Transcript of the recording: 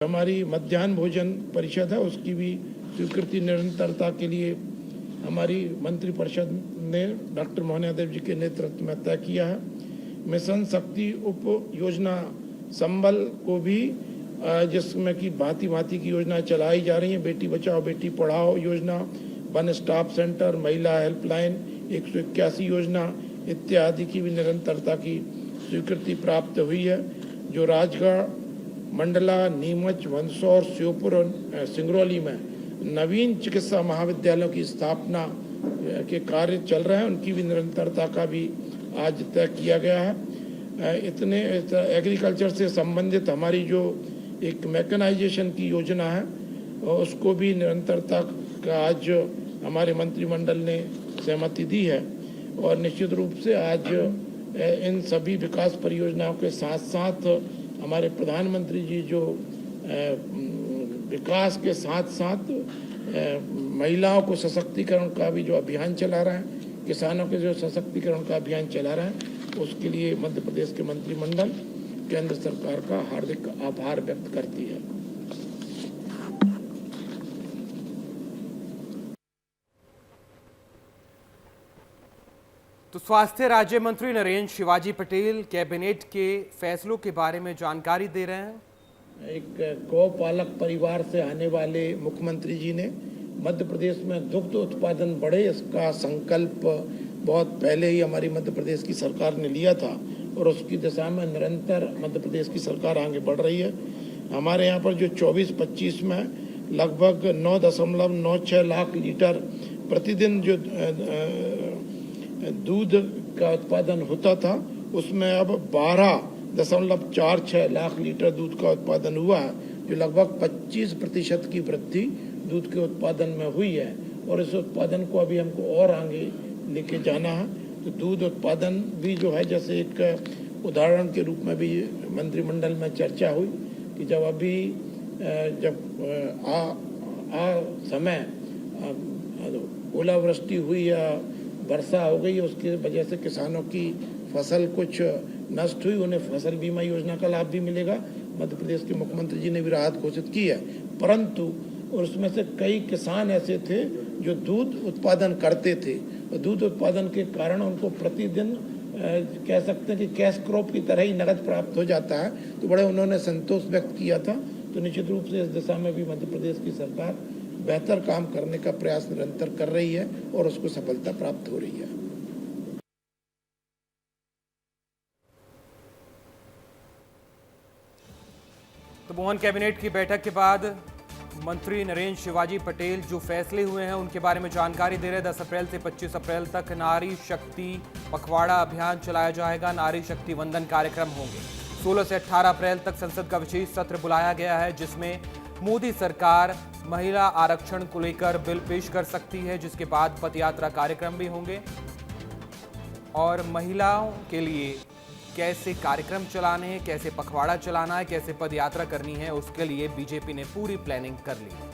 हमारी मध्याह्न भोजन परिषद है, उसकी भी स्वीकृति निरंतरता के लिए हमारी मंत्रिपरिषद ने डॉक्टर मोहन यादव जी के नेतृत्व में तय किया है। मिशन शक्ति उप योजना संबल को भी जिसमें कि भांति भांति की योजना चलाई जा रही हैं। बेटी बचाओ बेटी पढ़ाओ योजना, वन स्टॉप सेंटर, महिला हेल्पलाइन 181 योजना इत्यादि की भी निरंतरता की स्वीकृति प्राप्त हुई है। जो राजगढ़, मंडला, नीमच, मंदसौर, श्योपुर और सिंगरौली में नवीन चिकित्सा महाविद्यालयों की स्थापना के कार्य चल रहे हैं, उनकी भी निरंतरता का भी आज तय किया गया है। इतने एग्रीकल्चर से संबंधित हमारी जो एक मैकेनाइजेशन की योजना है, उसको भी निरंतरता का आज हमारे मंत्रिमंडल ने सहमति दी है। और निश्चित रूप से आज इन सभी विकास परियोजनाओं के साथ साथ हमारे प्रधानमंत्री जी जो विकास के साथ साथ महिलाओं को सशक्तिकरण का भी जो अभियान चला रहा है, किसानों के जो सशक्तिकरण का अभियान चला रहा है, उसके लिए मध्य प्रदेश के मंत्रिमंडल केंद्र सरकार का हार्दिक आभार व्यक्त करती है। तो स्वास्थ्य राज्य मंत्री नरेंद्र शिवाजी पटेल कैबिनेट के फैसलों के बारे में जानकारी दे रहे हैं। एक गौपालक परिवार से आने वाले मुख्यमंत्री जी ने मध्य प्रदेश में दुग्ध उत्पादन बढ़े, इसका संकल्प बहुत पहले ही हमारी मध्य प्रदेश की सरकार ने लिया था और उसकी दिशा में निरंतर मध्य प्रदेश की सरकार आगे बढ़ रही है। हमारे यहाँ पर जो 24-25 में लगभग 9.96 लाख लीटर प्रतिदिन जो दूध का उत्पादन होता था, उसमें अब 12.46 लाख लीटर दूध का उत्पादन हुआ है, जो लगभग 25% की वृद्धि दूध के उत्पादन में हुई है। और इस उत्पादन को अभी हमको और आगे लेके जाना है। तो दूध उत्पादन भी जो है, जैसे एक उदाहरण के रूप में भी मंत्रिमंडल में चर्चा हुई कि जब समय ओलावृष्टि हुई या वर्षा हो गई, उसकी वजह से किसानों की फसल कुछ नष्ट हुई, उन्हें फसल बीमा योजना का लाभ भी मिलेगा। मध्य प्रदेश के मुख्यमंत्री जी ने भी राहत घोषित की है, परंतु उसमें से कई किसान ऐसे थे जो दूध उत्पादन करते थे और दूध उत्पादन के कारण उनको प्रतिदिन कह सकते हैं कि कैश क्रॉप की तरह ही नकद प्राप्त हो जाता है। तो बड़े उन्होंने संतोष व्यक्त किया था। तो निश्चित रूप से इस दिशा में भी मध्य प्रदेश की सरकार बेहतर काम करने का प्रयास निरंतर कर रही है और उसको सफलता प्राप्त हो रही है। तो मोहन कैबिनेट की बैठक के बाद मंत्री नरेंद्र शिवाजी पटेल जो फैसले हुए हैं उनके बारे में जानकारी दे रहे हैं। 10 अप्रैल से 25 अप्रैल तक नारी शक्ति पखवाड़ा अभियान चलाया जाएगा, नारी शक्ति वंदन कार्यक्रम होंगे। 16 से 18 अप्रैल तक संसद का विशेष सत्र बुलाया गया है, जिसमें मोदी सरकार महिला आरक्षण को लेकर बिल पेश कर सकती है, जिसके बाद पदयात्रा कार्यक्रम भी होंगे। और महिलाओं के लिए कैसे कार्यक्रम चलाने हैं, कैसे पखवाड़ा चलाना है, कैसे पदयात्रा करनी है, उसके लिए बीजेपी ने पूरी प्लानिंग कर ली है।